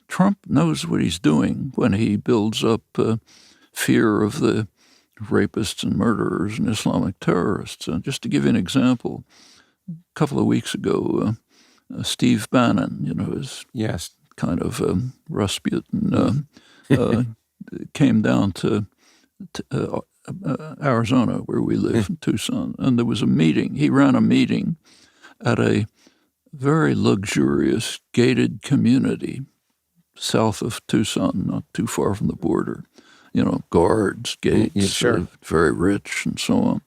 Trump knows what he's doing when he builds up fear of the rapists and murderers and Islamic terrorists. Just to give you an example, a couple of weeks ago, Steve Bannon, is Yes. kind of Rasputin, came down to Arizona, where we live, in Tucson, and there was a meeting. He ran a meeting at a very luxurious gated community south of Tucson, not too far from the border. Guards, gates, Yeah, sure. very rich, and so on.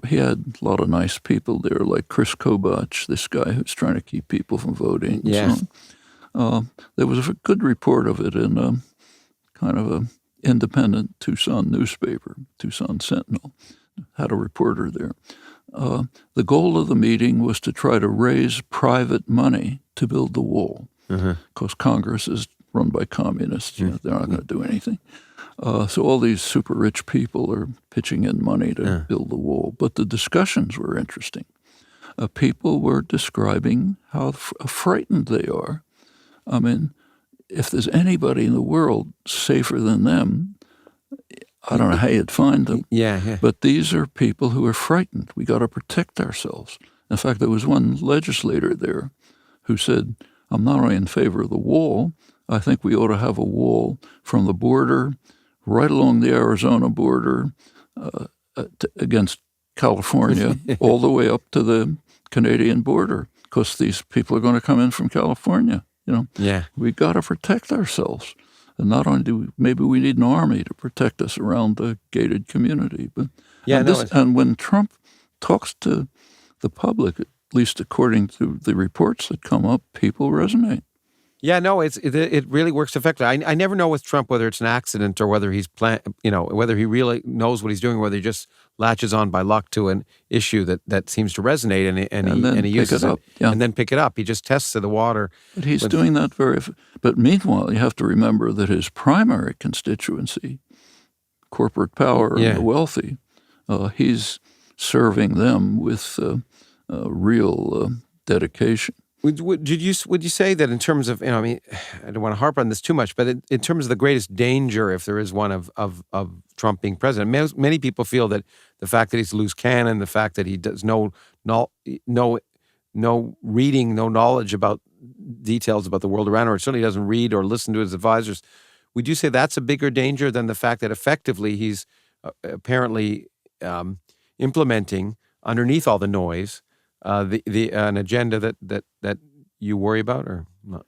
He had a lot of nice people there, like Chris Kobach, this guy who's trying to keep people from voting, and Yeah. so on. There was a good report of it in a kind of a independent Tucson newspaper, Tucson Sentinel, had a reporter there. The goal of the meeting was to try to raise private money to build the wall, because Congress is run by communists. They're not going to do anything. So all these super rich people are pitching in money to build the wall. But the discussions were interesting. People were describing how frightened they are. I mean, if there's anybody in the world safer than them, I don't know how you'd find them. Yeah. But these are people who are frightened. We got to protect ourselves. In fact, there was one legislator there who said, I'm not only in favor of the wall, I think we ought to have a wall from the border right along the Arizona border against California all the way up to the Canadian border, because these people are going to come in from California. Yeah. We got to protect ourselves. And not only maybe we need an army to protect us around the gated community. But and when Trump talks to the public, at least according to the reports that come up, people resonate. Yeah, no, it really works effectively. I never know with Trump whether it's an accident or whether he's whether he really knows what he's doing, or whether he just latches on by luck to an issue that seems to resonate and he uses it, and then pick it up. He just tests the water. But he's doing that But meanwhile, you have to remember that his primary constituency, corporate power and the wealthy, he's serving them with real dedication. Would you say that in terms of, I don't want to harp on this too much, but in terms of the greatest danger, if there is one, of Trump being president, many people feel that the fact that he's a loose cannon, the fact that he does no reading, no knowledge about details about the world around him, or certainly doesn't read or listen to his advisors, would you say that's a bigger danger than the fact that effectively he's apparently implementing, underneath all the noise, an agenda that you worry about, or not?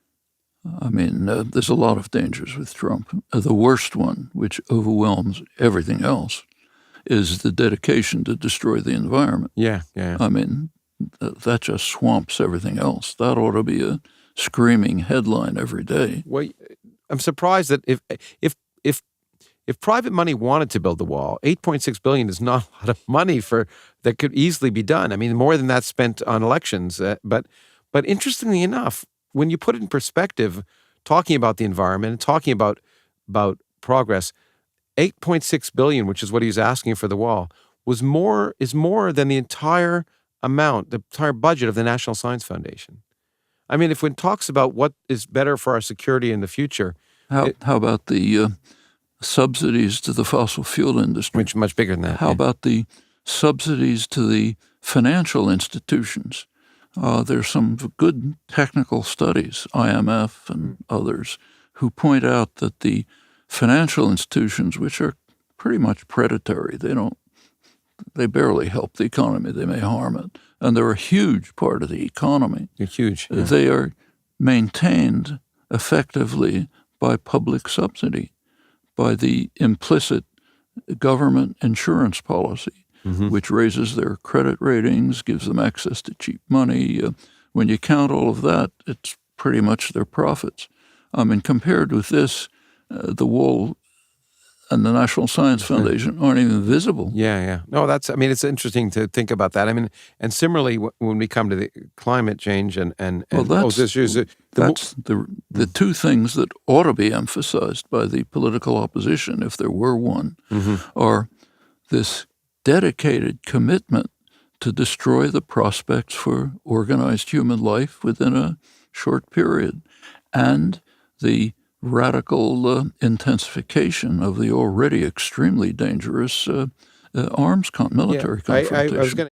I mean, there's a lot of dangers with Trump. The worst one, which overwhelms everything else, is the dedication to destroy the environment. Yeah. I mean, that just swamps everything else. That ought to be a screaming headline every day. Well, I'm surprised that if private money wanted to build the wall, $8.6 billion is not a lot of money that could easily be done. I mean, more than that spent on elections. But interestingly enough, when you put it in perspective, talking about the environment and talking about progress, $8.6 billion, which is what he's asking for the wall, is more than the entire amount, the entire budget of the National Science Foundation. I mean, if one talks about what is better for our security in the future, how about the subsidies to the fossil fuel industry? Which much bigger than that. How about the subsidies to the financial institutions? There's some good technical studies, IMF and others, who point out that the financial institutions, which are pretty much predatory, they barely help the economy. They may harm it. And they're a huge part of the economy. They're huge. Yeah. They are maintained effectively by public subsidy, by the implicit government insurance policy, which raises their credit ratings, gives them access to cheap money. When you count all of that, it's pretty much their profits. I mean, compared with this, the wall and the National Science Foundation aren't even visible. Yeah. No, it's interesting to think about that. I mean, and similarly, when we come to the climate change that's issues, the two things that ought to be emphasized by the political opposition, if there were one, are this dedicated commitment to destroy the prospects for organized human life within a short period, and the radical intensification of the already extremely dangerous military confrontation. I was going